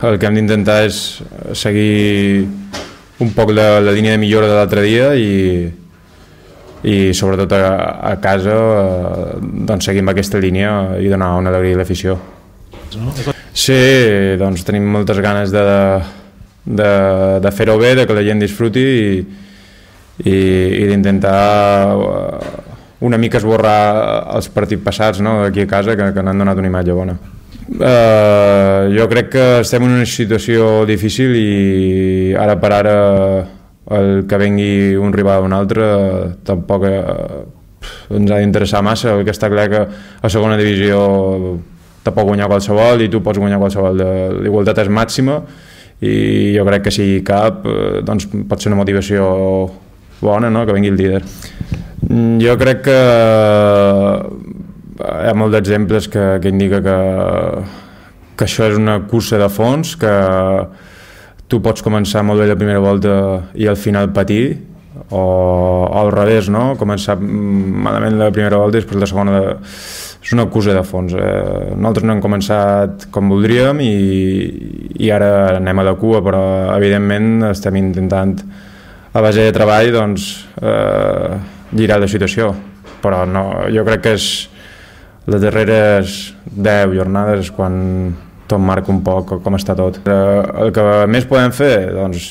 El que hem d'intentar és seguir un poc la línia de millora de l'altre dia i sobretot a casa doncs seguir amb aquesta línia i donar una alegria a l'afició. Sí, doncs tenim moltes ganes de fer-ho bé, de que la gent disfruti i d'intentar una mica esborrar els partits passats, no, d'aquí a casa que n'han donat una imatge bona. Jo crec que estem en una situació difícil i ara per ara el que vengui un rival o un altre tampoc ens ha d'interessar massa. El que està clar que a segona divisió te pot guanyar qualsevol i tu pots guanyar qualsevol. L'igualtat és màxima i jo crec que si cap doncs pot ser una motivació bona, no?, que vengui el líder. Jo crec que hi ha molts d'exemples que indica que això és una cursa de fons, que tu pots començar molt bé la primera volta i al final patir, o al revés, no?, començar malament la primera volta i després la segona és una cursa de fons. Nosaltres no hem començat com voldríem i ara anem a la cua, però evidentment estem intentant a base de treball doncs girar la situació, però no, jo crec que és les darreres 10 jornades és quan tot marca un poc com està tot. El que més podem fer, doncs,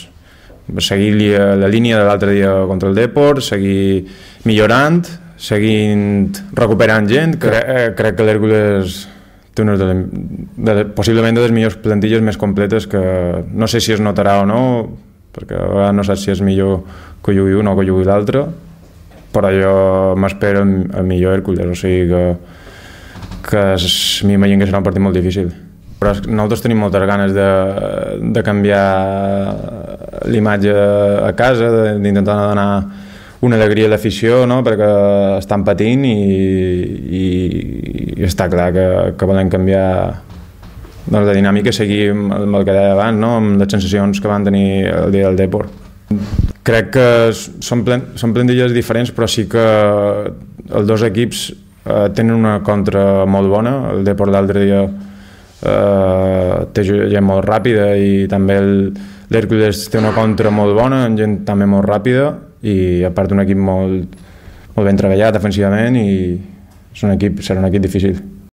seguir la línia de l'altre dia contra el Depor, seguir millorant, seguint recuperant gent. Crec que l'Hèrcules té una possiblement de les millors plantilles més completes, que no sé si es notarà o no, perquè a vegades no saps si és millor que jugui un o que jugui l'altre, però jo m'espero el millor Hèrcules, o sigui que m'imagino que serà un partit molt difícil. Però nosaltres tenim moltes ganes de canviar l'imatge a casa, d'intentar donar una alegria a l'afició, no?, perquè estan patint i està clar que volem canviar doncs, la dinàmica, seguir amb el que deia abans, no?, amb les sensacions que van tenir el dia del Depor. Crec que són plantilles diferents, però sí que els dos equips tenen una contra molt bona. El Depor l'altre dia té gent molt ràpida i també l'Hèrcules té una contra molt bona, amb gent també molt ràpida i a part un equip molt ben treballat defensivament i serà un equip difícil.